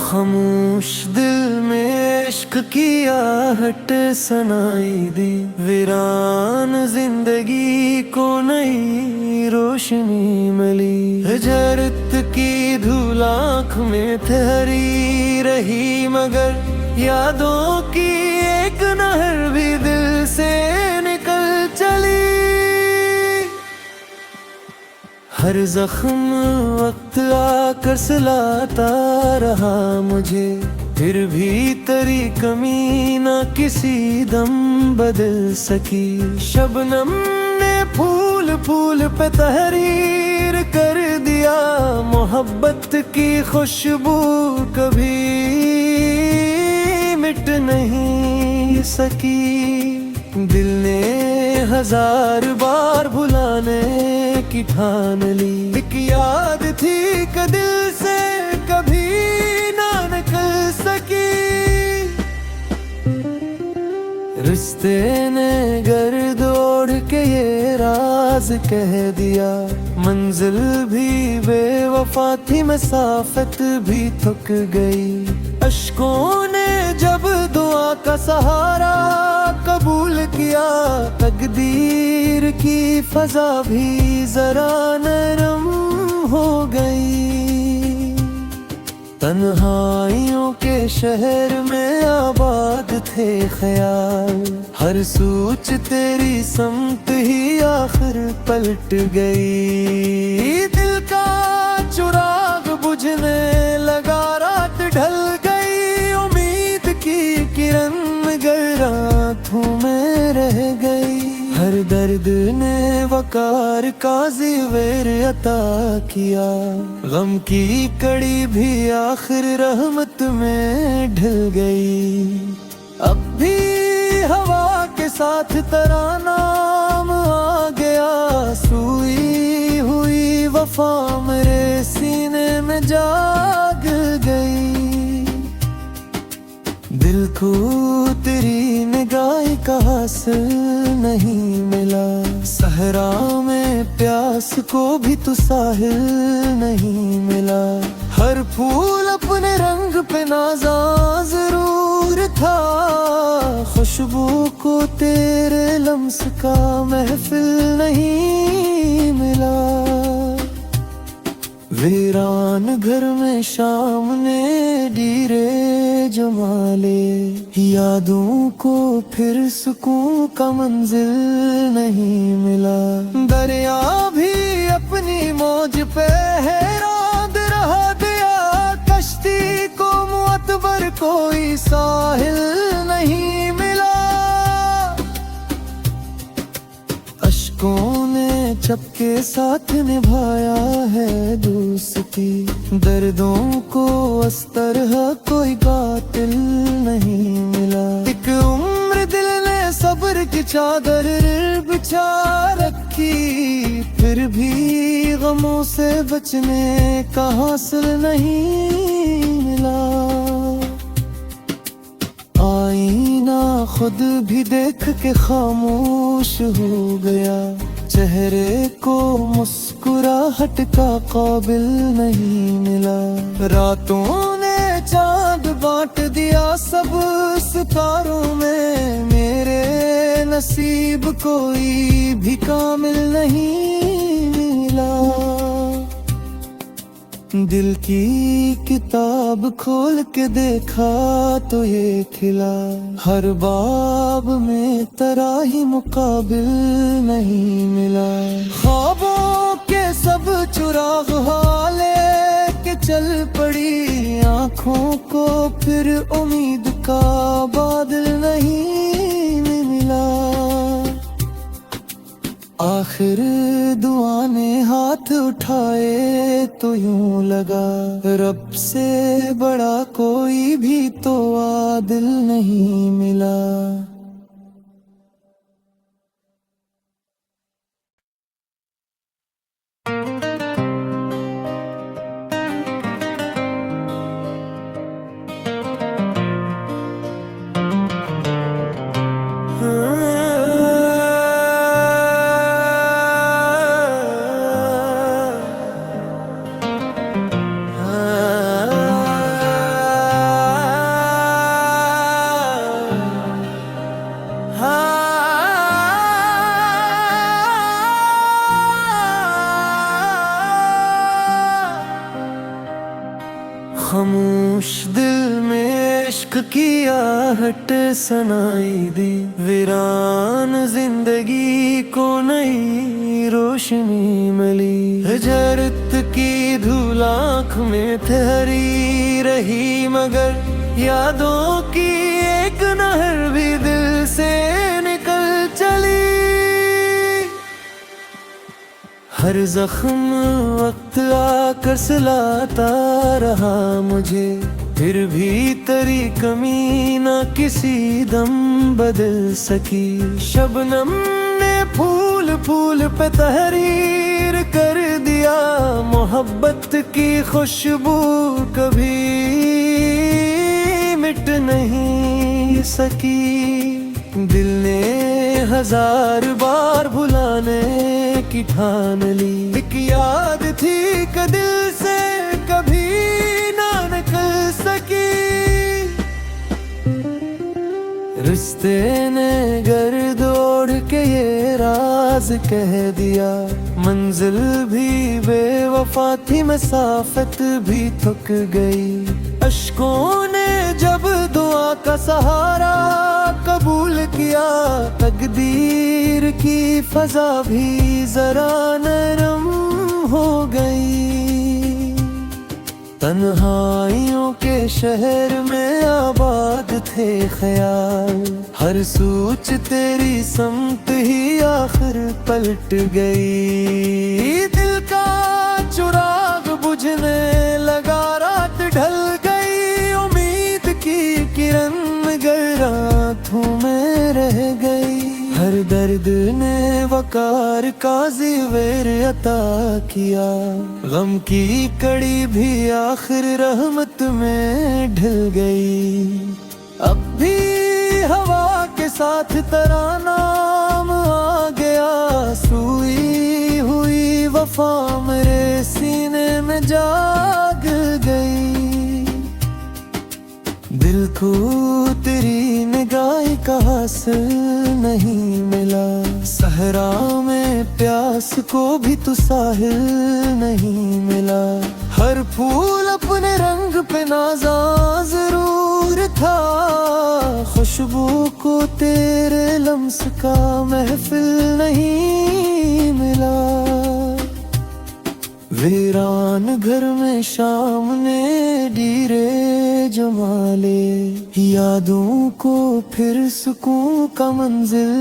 खामोश दिल में इश्क की आहट सुनाई दी। वीरान जिंदगी को नई रोशनी मिली। हिजरत की धूल आँख में ठहरी रही, मगर यादों की एक नहर भी दिल से निकल चली। हर जख्म वक्त आकर सिलाता रहा मुझे, फिर भी तेरी कमी ना किसी दम बदल सकी। शबनम ने फूल फूल पे तहरीर कर दिया, मोहब्बत की खुशबू कभी मिट नहीं सकी। दिल ने हजार बार भुलाने की ठान ली, एक याद थी कि दिल से कभी ना निकल सकी। रिश्ते ने गर्द ओढ़ के ये राज कह दिया, मंजिल भी बेवफा थी, मसाफत भी थक गई। अश्कों ने जब दुआ का सहारा कबूल किया, तकदीर की फजा भी जरा नरम हो गई। तन्हाइयों के शहर में आबाद थे ख्याल, हर सोच तेरी समत ही आखिर पलट गई। दिल का चिराग बुझने लगा, रात ढल गई, उम्मीद की किरण मगर रातों में रह गई। हर दर्द ने वकार का ज़िवेर अता किया, गम की कड़ी भी आखिर रहमत में ढल गई। अब भी हवा के साथ तेरा नाम आ गया, सोई हुई वफा मेरे सीने में जाग गई। दिल को तेरी निगाह का हासिल नहीं मिला, सहरा में प्यास को भी तो साहिल नहीं मिला। हर फूल अपने रंग पे नाज़ा जरूर था, खुशबू को तेरे लम्स का महफिल नहीं मिला। वीरान घर में शाम ने डीरे जमा ले, यादों को फिर सुकून का मंजिल नहीं मिला। दरिया भी अपनी मौज पे हैरान रहा दिया, कश्ती को मुअतबर कोई साहिल नहीं मिला। अश्कों ने चपके साथ निभाया है दोस्ती, दर्दों को अस्तर कोई कातिल नहीं मिला। एक उम्र दिल ने सब्र की चादर बिछा रखी, फिर भी गमों से बचने का हासिल नहीं मिला। आईना खुद भी देख के खामोश हो गया, चेहरे को मुस्कुराहट का काबिल नहीं मिला। रातों ने चांद बांट दिया सब सितारों में, मेरे नसीब कोई भी कामिल नहीं मिला। दिल की किताब खोल के देखा तो ये खिला, हर बाब में तेरा ही मुकाबिल नहीं मिला। ख्वाबों के सब चुराग हाले के चल पड़ी, आँखों को फिर उम्मीद का बादल नहीं मिला। आखिर दुआ ने हाथ उठाए तो यूं लगा, रब से बड़ा कोई भी तो आदिल नहीं मिला। खामोश दिल में इश्क की आहट सुनाई दी, वीरान जिंदगी को नई रोशनी मिली। हिजरत की धूल आँख में ठहरी रही, मगर यादों की एक नहर भी दिल से निकल चली। हर जख्म वक्त आकर सिलाता रहा मुझे, फिर भी तेरी कमी ना किसी दम बदल सकी। शबनम ने फूल फूल पे तहरीर कर दिया, मोहब्बत की खुशबू कभी मिट नहीं सकी। दिल ने हजार बार भुलाने की ठान ली, एक याद थी कि दिल से कभी ना निकल सकी। रिश्ते ने गर्द ओढ़ के ये राज कह दिया, मंजिल भी बेवफा थी, मसाफत भी थक गई। अश्कों ने जब दुआ का सहारा कबूल किया, तकदीर की फजा भी जरा नरम हो गई। तन्हाइयों के शहर में आबाद थे ख्याल, हर सोच तेरी समत ही आखिर पलट गई। दिल का चिराग बुझने लगा, रात ढल गई, उम्मीद की किरण मगर रातों में रह गई। हर दर्द ने वकार का ज़िवेर अता किया, गम की कड़ी भी आखिर रहमत में ढल गई। अब भी हवा के साथ तेरा नाम आ गया, सोई हुई वफा मेरे सीने में जाग गई। दिल को तेरी निगाह का हासिल नहीं मिला, सहरा में प्यास को भी तू साहिल नहीं मिला। हर फूल अपने रंग पे नाज़ा जरूर था, खुशबू को तेरे लम्स का महफिल नहीं मिला। वीरान घर में शाम ने डीरे जमा ले, यादों को फिर सुकून का मंजिल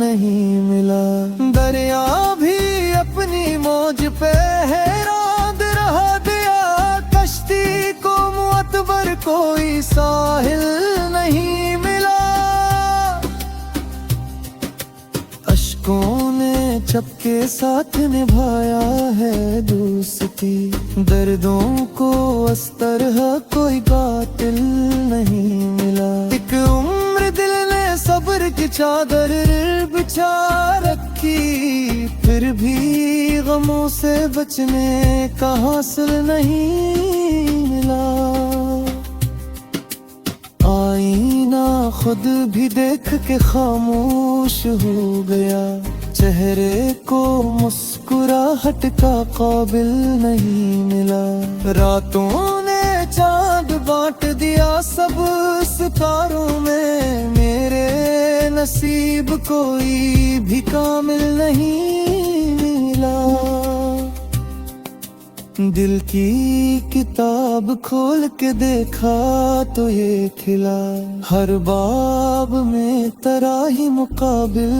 नहीं मिला। दरिया भी अपनी मौज पे हैरान रहा दिया, कश्ती को मुअतबर कोई साहिल नहीं मिला। अश्कों ने चपके साथ निभाया है दोस्ती, दर्दों को अस्तर कोई कातिल नहीं मिला। एक उम्र दिल ने सब्र की चादर बिछा रखी, फिर भी गमों से बचने का हासिल नहीं मिला। आईना खुद भी देख के खामोश हो गया, चेहरे को मुस्कुराहट का काबिल नहीं मिला। रातों ने चांद बांट दिया सब सितारों में, मेरे नसीब कोई भी कामिल नहीं मिला। दिल की किताब खोल के देखा तो ये खिला, हर बाब में तेरा ही मुकाबिल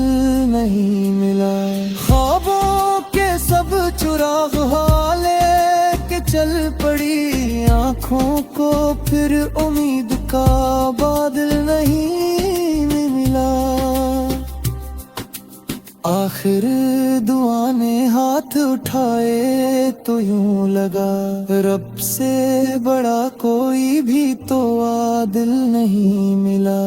नहीं मिला। ख्वाबों के सब चुराग हाले के चल पड़ी, आँखों को फिर उम्मीद का बादल नहीं मिला। आखिर दुआ ने हाथ उठाए तो यूं लगा, रब से बड़ा कोई भी तो आदिल नहीं मिला।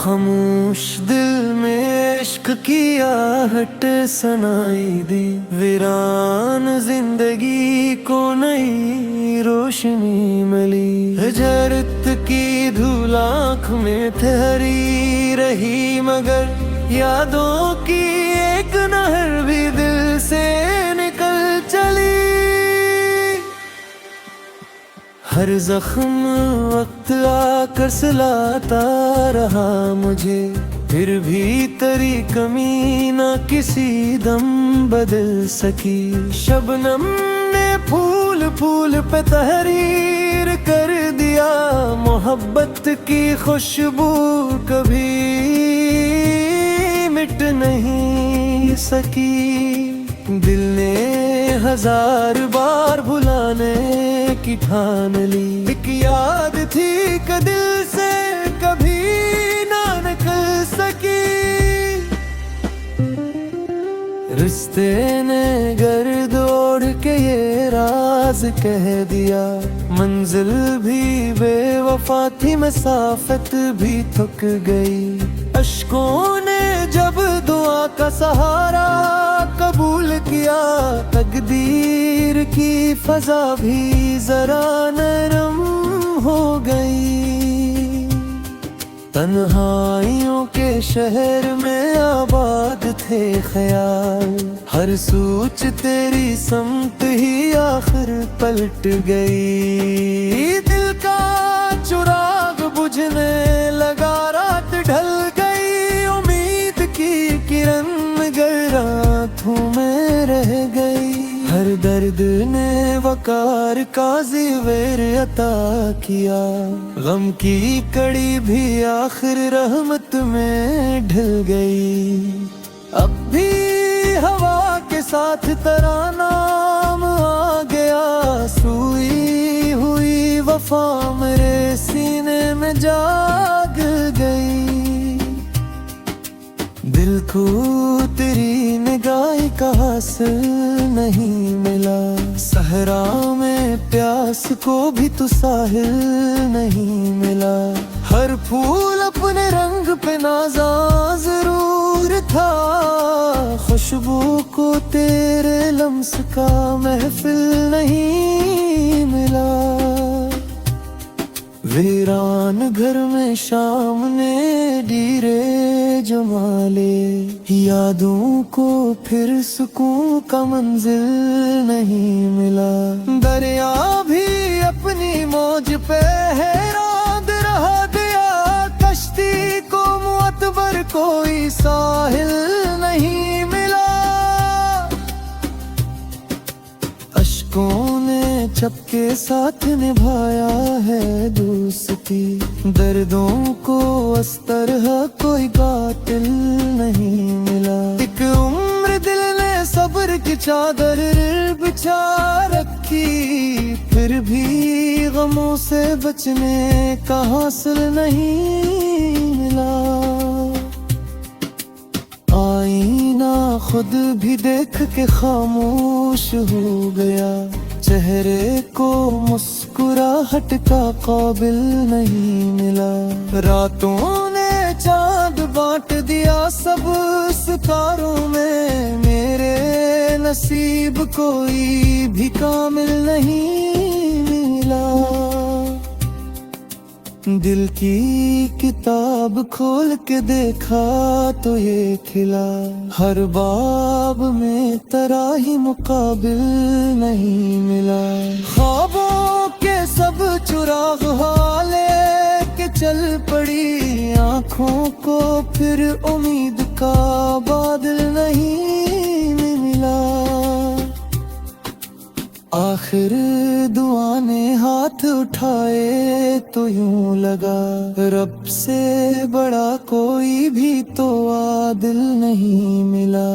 खामोश दिल में इश्क की आहट सुनाई दी, वीरान जिंदगी को नई रोशनी मिली। हिजरत की धूल आँख में ठहरी रही, मगर यादों की एक नहर भी दिल से निकल चली। हर जख्म वक्त आकर सिलाता रहा मुझे, फिर भी तेरी कमी ना किसी दम बदल सकी। शबनम ने फूल फूल पे तहरीर कर दिया, मोहब्बत की खुशबू कभी मिट नहीं सकी। दिल ने हजार बार भुलाने की ठान ली, एक याद थी कि दिल से कभी ना निकल सकी। रिश्ते ने गर्द ओढ़ के ये राज कह दिया, मंजिल भी बेवफा थी, मसाफत भी थक गई। अश्कों ने जब दुआ का सहारा कबूल किया, तकदीर की फजा भी जरा नरम हो गई। तन्हाइयों के शहर में आबाद थे ख्याल, हर सोच तेरी समत ही आखिर पलट गई। दिल का चिराग बुझने लगा, रात ढल गई, उम्मीद की किरण मगर रातों में रह गई। हर दर्द ने वकार का ज़िवेर अता किया, गम की कड़ी भी आखिर रहमत में ढल गई। अब भी हवा के साथ तेरा नाम आ गया, सोई हुई वफा मेरे सीने में जाग गई। दिल को तेरी निगाह का हासिल नहीं मिला, सहरा में प्यास को भी तो साहिल नहीं मिला। हर फूल अपने रंग पे नाज़ा जरूर था, खुशबू को तेरे लम्स का महफिल नहीं मिला। वीरान घर में शाम ने डीरे जमा ले, यादों को फिर सुकून का मंजिल नहीं मिला। दरिया भी अपनी मौज पे हैरान रहा दिया, कश्ती को मुअतबर कोई साहिल नहीं मिला। अश्कों ने चपके साथ निभाया है दोस्ती, दर्दों को अस्तर कोई कातिल नहीं मिला। एक उम्र दिल ने सब्र की चादर बिछा रखी, फिर भी गमों से बचने का हासिल नहीं मिला। आईना खुद भी देख के खामोश हो गया, चेहरे को मुस्कुराहट का काबिल नहीं मिला। रातों ने चांद बांट दिया सब सितारों में, मेरे नसीब कोई भी कामिल नहीं मिला। दिल की किताब खोल के देखा तो ये खिला, हर बाब में तेरा ही मुकाबिल नहीं मिला। ख्वाबों के सब चुराग हाले के चल पड़ी, आँखों को फिर उम्मीद का बादल नहीं मिला। आखिर दुआ ने हाथ उठाए तो यूं लगा, रब से बड़ा कोई भी तो आदिल नहीं मिला।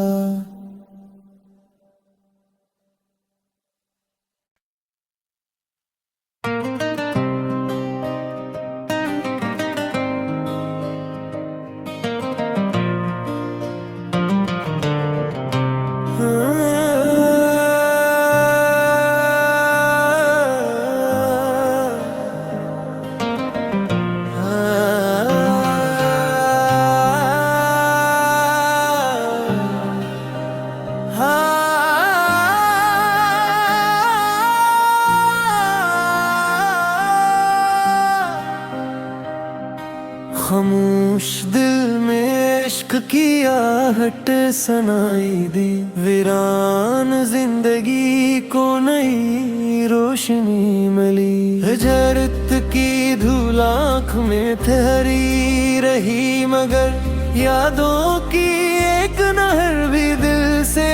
खामोश दिल में इश्क की आहट सुनाई दी, वीरान जिंदगी को नई रोशनी मिली। हिजरत की धूल आँख में ठहरी रही, मगर यादों की एक नहर भी दिल से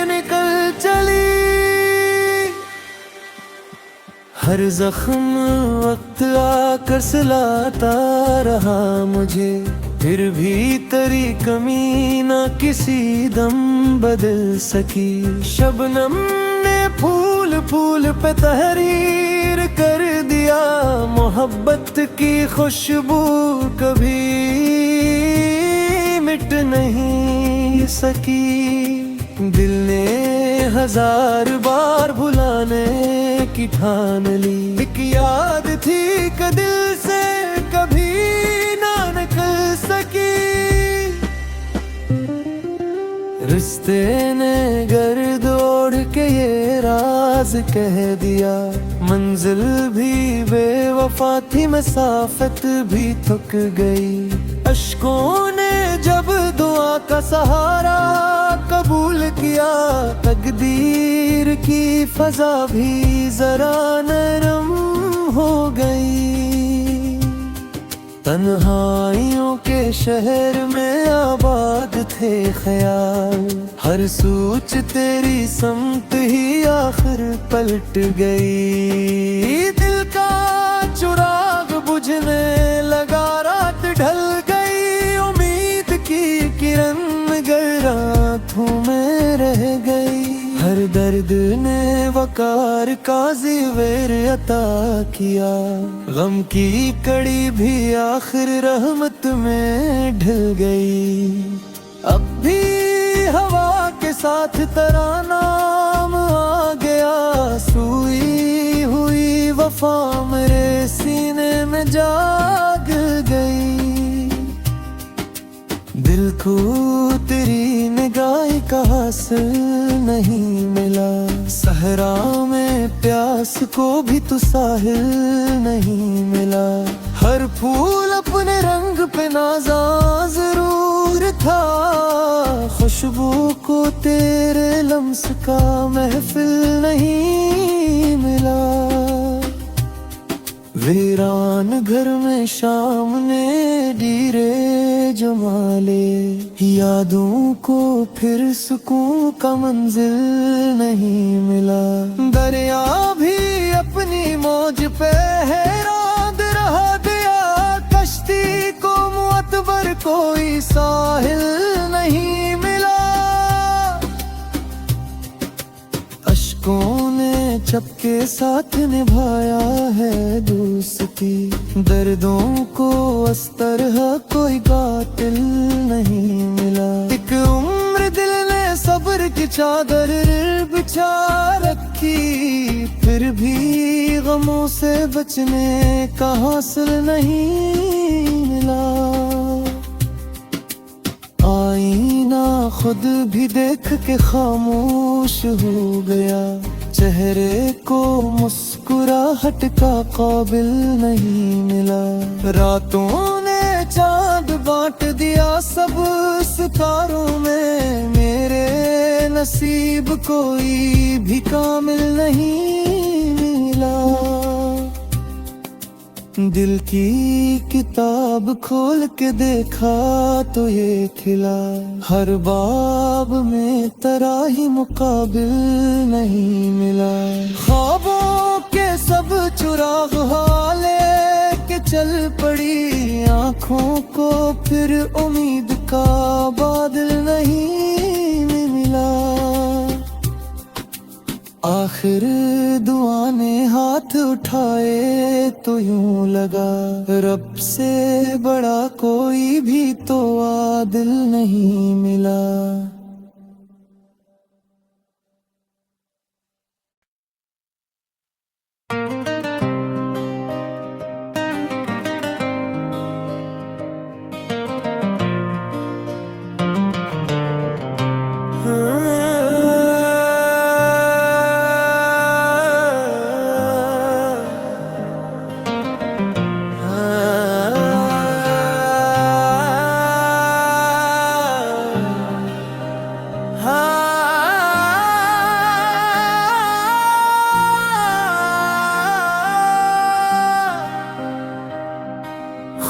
निकल चली। हर जख्म वक्त आकर सिलाता रहा मुझे, फिर भी तेरी कमी ना किसी दम बदल सकी। शबनम ने फूल फूल पे तहरीर कर दिया, मोहब्बत की खुशबू कभी मिट नहीं सकी। दिल ने हजार बार भुलाने की ठान ली, एक याद थी कि दिल से कभी ना निकल सकी। रिश्ते ने गर्द ओढ़ के ये राज कह दिया, मंजिल भी बेवफा थी, मसाफत भी थक गई। अश्कों ने जब दुआ का सहारा कबूल किया, तकदीर की फजा भी जरा नरम हो गई। तन्हाइयों के शहर में आबाद थे ख्याल, हर सोच तेरी समत ही आखिर पलट गई। दिल का चिराग बुझने लगा, रात ढल गई, उम्मीद की किरण मगर रातों में रह गई। हर दर्द ने वकार का ज़िवेर अता किया, गम की कड़ी भी आखिर रहमत में ढल गई। अब भी हवा के साथ तेरा नाम आ गया, सोई हुई वफा मेरे सीने में जाग गई। दिल को तेरी निगाह का हासिल नहीं मिला, सहरा में प्यास को भी तो साहिल नहीं मिला। हर फूल अपने रंग पे नाज़ा जरूर था, खुशबू को तेरे लम्स का महफिल नहीं मिला। वीरान घर में शाम ने डीरे जमा ले, यादों को फिर सुकून का मंजिल नहीं मिला। दरिया भी अपनी मौज पे हैरान रह गया, कश्ती को मुअत्बर कोई साहिल नहीं मिला। अश्कों ने चपके साथ निभाया है दोस्ती, दर्दों को अस्तर कोई कातिल नहीं मिला। एक उम्र दिल ने सब्र की चादर बिछा रखी, फिर भी गमों से बचने का हासिल नहीं मिला। आईना खुद भी देख के खामोश हो गया, चेहरे को मुस्कुराहट का काबिल नहीं मिला। रातों ने चांद बांट दिया सब सितारों में, मेरे नसीब कोई भी कामिल नहीं मिला। दिल की किताब खोल के देखा तो ये खिला, हर बाब में तेरा ही मुकाबिल नहीं मिला। ख्वाबों के सब चुराग हाले के चल पड़ी, आँखों को फिर उम्मीद का बादल नहीं मिला। आखिर दुआ ने हाथ उठाए तो यूं लगा, रब से बड़ा कोई भी तो आदिल नहीं मिला।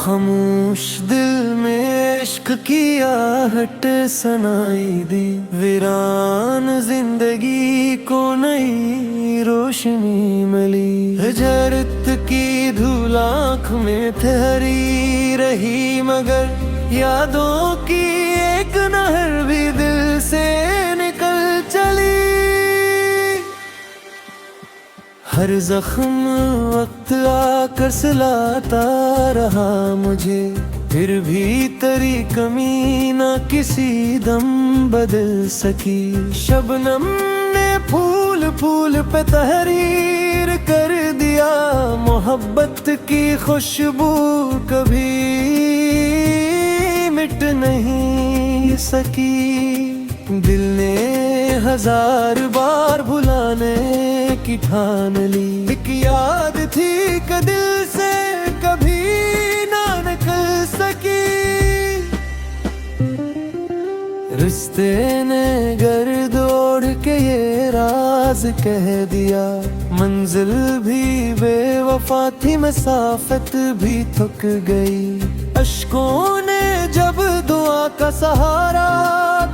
खामोश दिल में इश्क की आहट सुनाई दी, वीरान जिंदगी को नई रोशनी मिली। हिजरत की धूल आँख में ठहरी रही, मगर यादों की एक नहर भी दिल से निकल चली। हर जख्म वक्त आकर सिलाता रहा मुझे, फिर भी तेरी कमी ना किसी दम बदल सकी। शबनम ने फूल फूल पे तहरीर कर दिया, मोहब्बत की खुशबू कभी मिट नहीं सकी। दिल ने हजार बार भुलाने की ठान ली, एक याद थी कि दिल से कभी ना निकल सकी। रिश्ते ने गर्द ओढ़ के ये राज कह दिया, मंजिल भी बेवफा थी, मसाफत भी थक गई। अश्कों ने जब दुआ का सहारा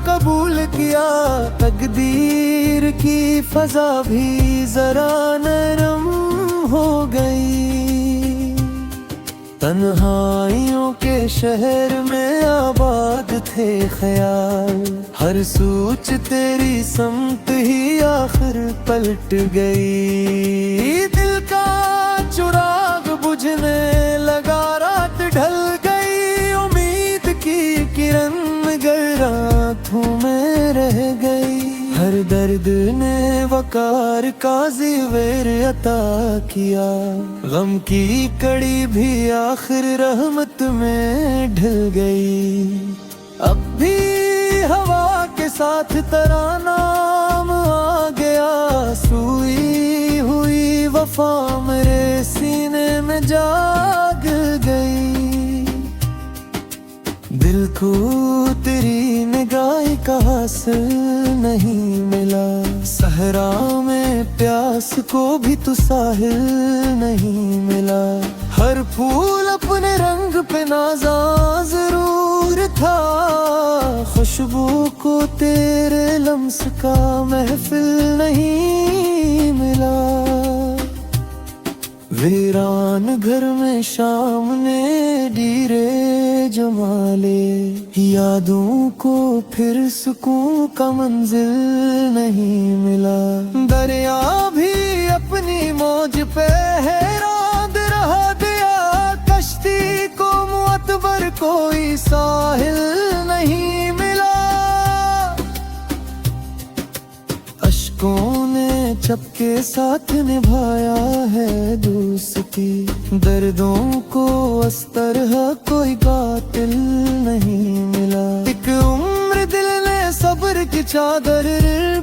कबूल किया, तकदीर की फजा भी जरा नरम हो गई। तन्हाइयों के शहर में आबाद थे ख्याल, हर सोच तेरी समत ही आखिर पलट गई। दिल का चिराग बुझने लगा, रात ढल गई, उम्मीद की किरण मगर रातों में रह गई। हर दर्द ने वकार का ज़िवेर अता किया, गम की कड़ी भी आखिर रहमत में ढल गई। अब भी हवा के साथ तेरा नाम आ गया, सोई हुई वफा मेरे सीने में जाग गई। दिल को तेरी निगाह का हासिल नहीं मिला, सहरा में प्यास को भी तो साहिल नहीं मिला। हर फूल अपने रंग पे नाज़ा जरूर था, खुशबू को तेरे लम्स का महफिल नहीं मिला। वीरान घर में शाम ने डीरे जमा ले, यादों को फिर सुकून का मंजिल नहीं मिला। दरिया भी अपनी मौज पे हैरान रहा दिया, कश्ती को मुअतबर कोई साहिल नहीं मिला। अश्कों ने चपके साथ निभाया है दोस्ती, दर्दों को अस्तर है कोई कातिल नहीं मिला। एक उम्र दिल ने सब्र की चादर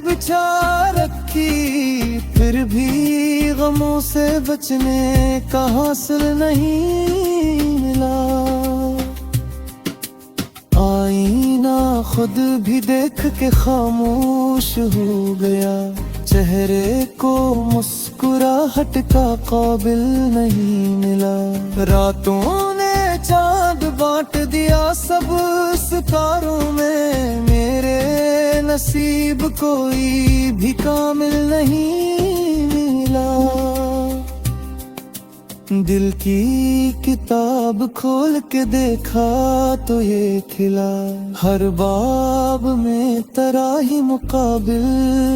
बिछा रखी, फिर भी गमों से बचने का हासिल नहीं मिला। आईना खुद भी देख के खामोश हो गया, चेहरे को मुस्कुराहट का काबिल नहीं मिला। रातों ने चांद बांट दिया सब सितारों में, मेरे नसीब कोई भी कामिल नहीं मिला। दिल की किताब खोल के देखा तो ये खिला, हर बाब में तेरा ही मुकाबिल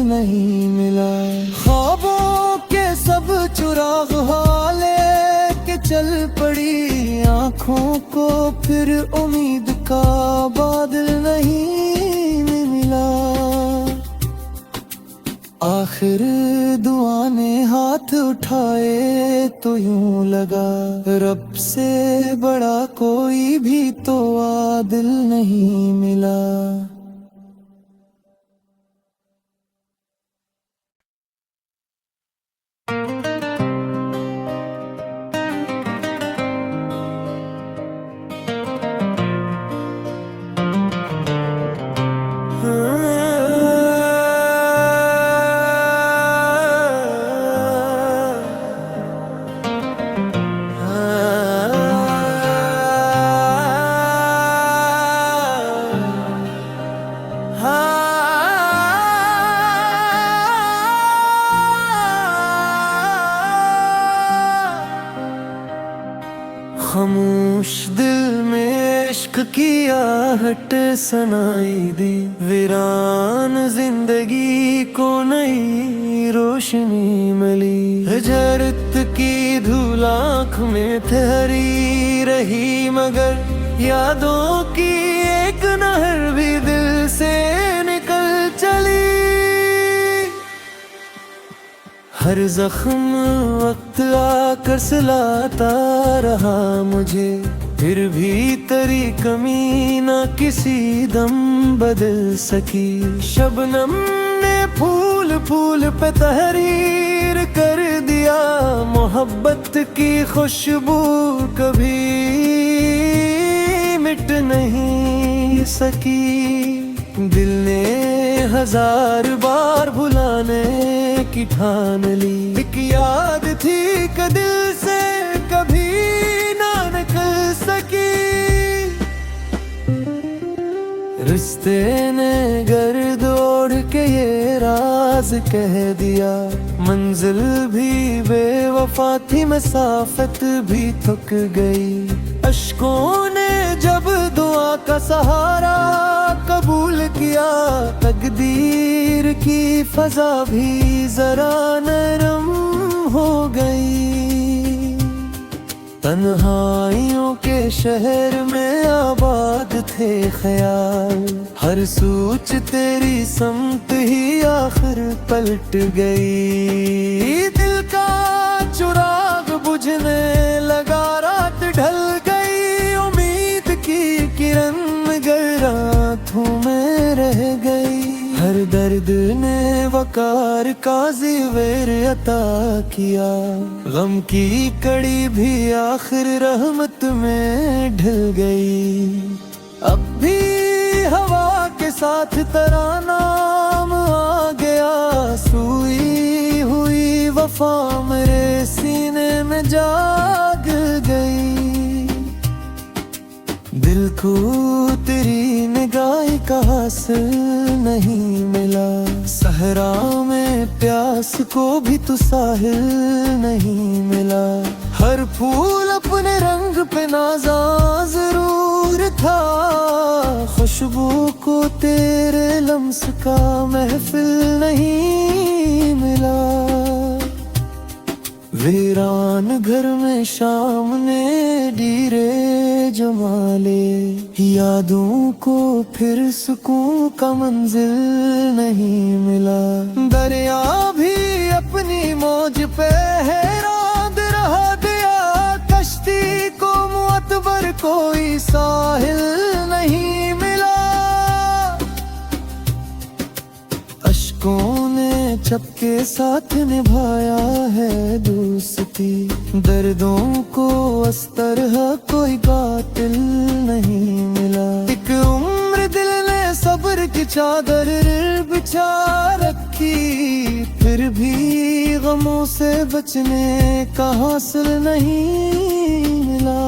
नहीं मिला। ख्वाबों के सब चुराग हाले के चल पड़ी, आँखों को फिर उम्मीद का बादल नहीं मिला। आखिर दुआ ने हाथ उठाए तो यूं लगा, रब से बड़ा कोई भी तो आदिल नहीं मिला। खामोश दिल में इश्क की आहट सुनाई दी, वीरान जिंदगी को नई रोशनी मिली। हिजरत की धूल आँख में ठहरी रही, मगर यादों की एक नहर भी दिल से निकल चली। हर जख्म वक्त आकर सिलाता रहा मुझे, फिर भी तेरी कमी ना किसी दम बदल सकी। शबनम ने फूल फूल पे तहरीर कर दिया, मोहब्बत की खुशबू कभी मिट नहीं सकी। दिल ने हजार बार भुलाने की ठान ली, एक याद थी कि दिल से कभी ना निकल सकी। रिश्ते ने गर्द ओढ़ के ये राज कह दिया, मंजिल भी बेवफा थी, मसाफत भी थक गई। अश्कों ने जब दुआ का सहारा कबूल किया, तकदीर की फजा भी जरा नरम हो गई। तन्हाइयों के शहर में आबाद थे ख्याल, हर सोच तेरी समत ही आखिर पलट गई। दिल का चिराग बुझने लगा, रात ढल गई, उम्मीद की किरण मगर रातों में रह गई। हर दर्द ने वकार का ज़िवेर अता किया, गम की कड़ी भी आखिर रहमत में ढल गई। अब भी हवा के साथ तेरा नाम आ गया, सोई हुई वफा मेरे सीने में जाग गई। दिल को तेरी निगाह का हासिल नहीं मिला, सहरा में प्यास को भी तो साहिल नहीं मिला। हर फूल अपने रंग पे नाज़ा जरूर था, खुशबू को तेरे लम्स का महफिल नहीं मिला। वीरान घर में शाम ने डीरे जमा ले, यादों को फिर सुकून का मंजिल नहीं मिला। दरिया भी अपनी मौज पे हैरान रहा दिया, कश्ती को मुअतबर कोई साहिल नहीं मिला। अश्कों ने चपके साथ निभाया है दोस्ती, दर्दों को अस्तर कोई कातिल नहीं मिला। एक उम्र दिल ने सब्र की चादर बिछा रखी, फिर भी गमों से बचने का हासिल नहीं मिला।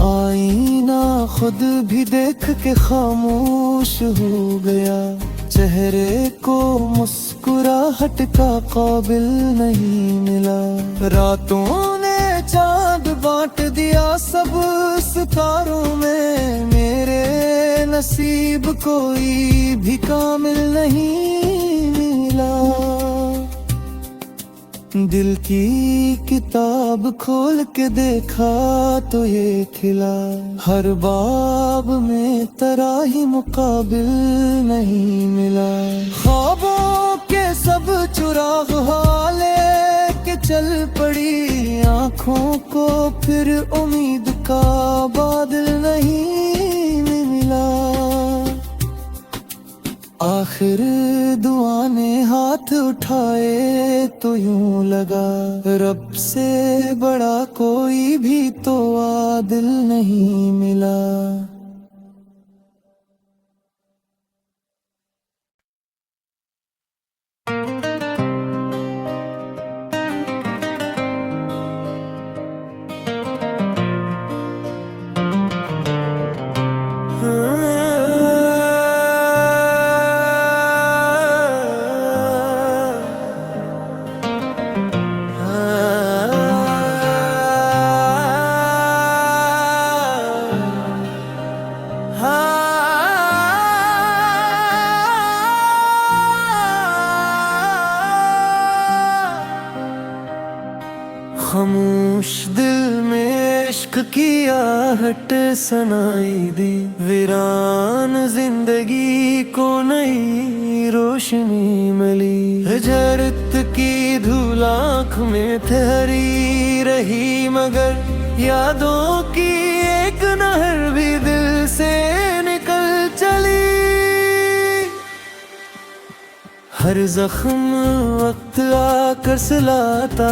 आईना खुद भी देख के खामोश हो गया, चेहरे को मुस्कुराहट का काबिल नहीं मिला। रातों ने चांद बांट दिया सब सितारों में, मेरे नसीब कोई भी कामिल नहीं मिला। दिल की किताब खोल के देखा तो ये खिला, हर बाब में तेरा ही मुकाबिल नहीं मिला। ख्वाबों के सब चुराग हाले के चल पड़ी, आँखों को फिर उम्मीद का बादल नहीं मिला। आखिर दुआ ने हाथ उठाए तो यूं लगा, रब से बड़ा कोई भी तो आदिल नहीं मिला। की आहट सुनाई दी, वीरान जिंदगी को नई रोशनी मिली। हिजरत की धूल आँख में ठहरी रही, मगर यादों की एक नहर भी दिल से निकल चली। हर जख्म वक्त आकर सिलाता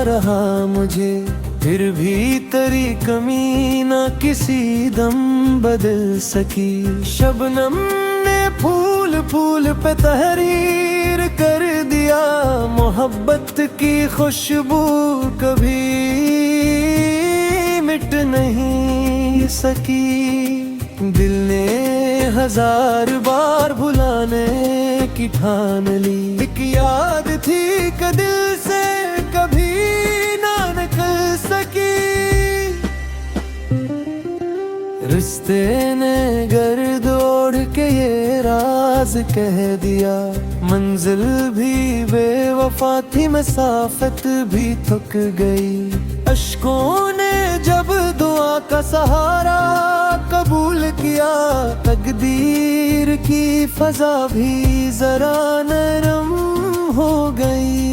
रहा मुझे, फिर भी तेरी कमी ना किसी दम बदल सकी। शबनम ने फूल फूल पे तहरीर कर दिया, मोहब्बत की खुशबू कभी मिट नहीं सकी। दिल ने हजार बार भुलाने की ठान ली, एक याद थी कि दिल से कभी ना निकल सकी। रिश्ते ने गर्द ओढ़ के ये राज कह दिया, मंजिल भी बेवफा थी, मसाफत भी थक गई। अश्कों ने जब दुआ का सहारा कबूल किया, तकदीर की फजा भी जरा नरम हो गई।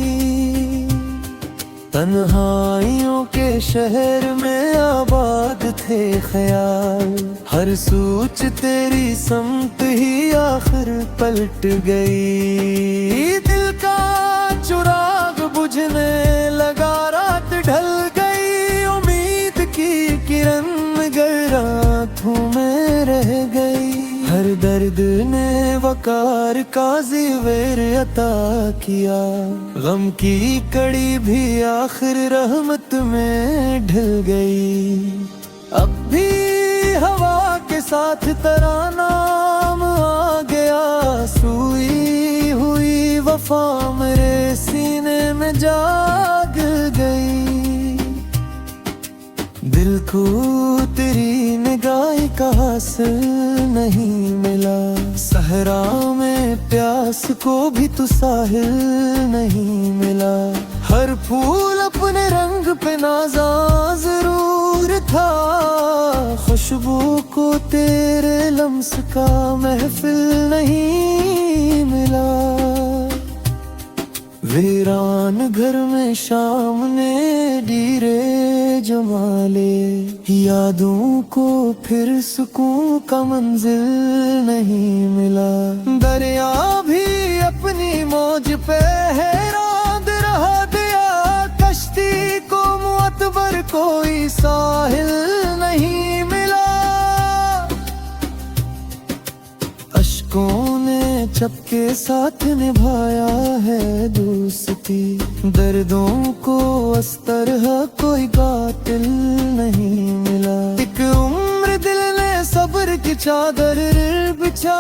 तन्हाइयों के शहर में आबाद थे ख्याल, हर सोच तेरी समत ही आखिर पलट गई। दिल का चिराग बुझने लगा, रात ढल गई, उम्मीद की किरण मगर रातों में रह गई। हर दर्द ने वकार का ज़िवेर अता किया, गम की कड़ी भी आखिर रहमत में ढल गई। अब भी हवा के साथ तेरा नाम आ गया, सोई हुई वफा मेरे सीने में जाग गई। दिल को तेरी निगाह का हासिल नहीं मिला, सहरा में प्यास को भी तू साहिल नहीं मिला। हर फूल अपने रंग पे नाज़ा जरूर था, खुशबू को तेरे लम्स का महफिल नहीं मिला। वीरान घर में शाम ने डीरे जमा ले, यादों को फिर सुकून का मंजिल नहीं मिला। दरिया भी अपनी मौज पे हैरान रहा दिया, कश्ती को मुअतबर कोई साहिल नहीं मिला। अश्कों ने चपके साथ निभाया है दोस्ती, दर्दों को अस्तर कोई कातिल नहीं मिला। एक उम्र दिल ने सब्र की चादर बिछा